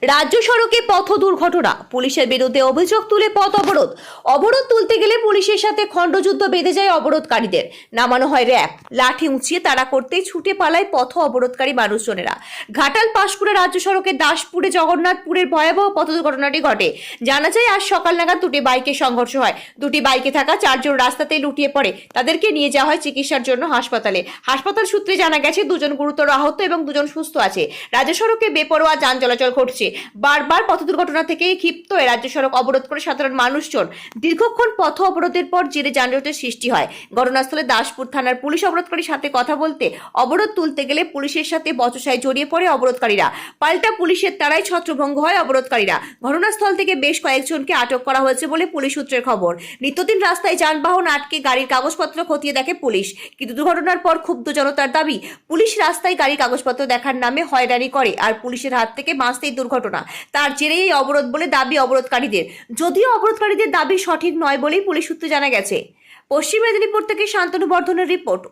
রাজ্য সড়কে পথ দুর্ঘটনা, পুলিশের বিরুদ্ধে অভিযোগ তুলে পথ অবরোধ। অবরোধ তুলতে গেলে পুলিশের সাথে খণ্ডযুদ্ধ বেঁধে যায় অবরোধকারীদের। নামানো হয় র‍্যাব, লাঠি উঁচিয়ে তাড়া করতেই ছুটে পালায় পথ অবরোধকারী মানুষজনেরা। ঘাটাল পাঁশকুড়া রাজ্য সড়কের দাসপুরে জগন্নাথপুরের ভয়াবহ পথ দুর্ঘটনাটি ঘটে। জানা যায় আজ সকাল নাগাদ দুটি বাইকের সংঘর্ষ হয়। দুটি বাইকে থাকা 4 জন রাস্তাতেই লুটিয়ে পড়ে। তাদেরকে নিয়ে যাওয়া হয় চিকিৎসার জন্য হাসপাতালে। হাসপাতাল সূত্রে জানা গেছে 2 জন গুরুতর আহত এবং 2 জন সুস্থ আছে। রাজ্য সড়কে বেপরোয়া যান চলাচল ঘটছে। বারবার পথ দুর্ঘটনা থেকে ক্ষিপ্ত হয়ে রাজ্য সড়ক অবরোধ করে সাধারণ মানুষজন। দীর্ঘক্ষণ পথ অবরোধের পর জেরে যানজটের সৃষ্টি হয়। ঘটনাস্থলে দাসপুর থানার পুলিশ অবরোধকারীর সাথে কথা বলতে অবরোধ তুলতে গেলে পুলিশের সাথে বচসায় জড়িয়ে পড়ে অবরোধকারীরা। পাল্টা পুলিশের তাড়ায় ছত্রভঙ্গ হয় অবরোধকারীরা। ঘটনাস্থল থেকে বেশ কয়েকজনকে আটক করা হয়েছে বলে পুলিশ সূত্রের খবর। নিত্যদিন রাস্তায় যানবাহন আটকে গাড়ির কাগজপত্র খতিয়ে দেখে পুলিশ, কিন্তু দুর্ঘটনার পর ক্ষুব্ধ জনতার দাবি পুলিশ রাস্তায় গাড়ির কাগজপত্র দেখার নামে হয়রানি করে আর পুলিশের হাত থেকে বাঁচতেই দুর্ঘটনা। তার জেরেই এই অবরোধ বলে দাবি অবরোধকারীদের। যদিও অবরোধকারীদের দাবি সঠিক নয় বলেই পুলিশ সূত্রে জানা গেছে। পশ্চিম মেদিনীপুর থেকে শান্তনু বর্ধনের রিপোর্ট।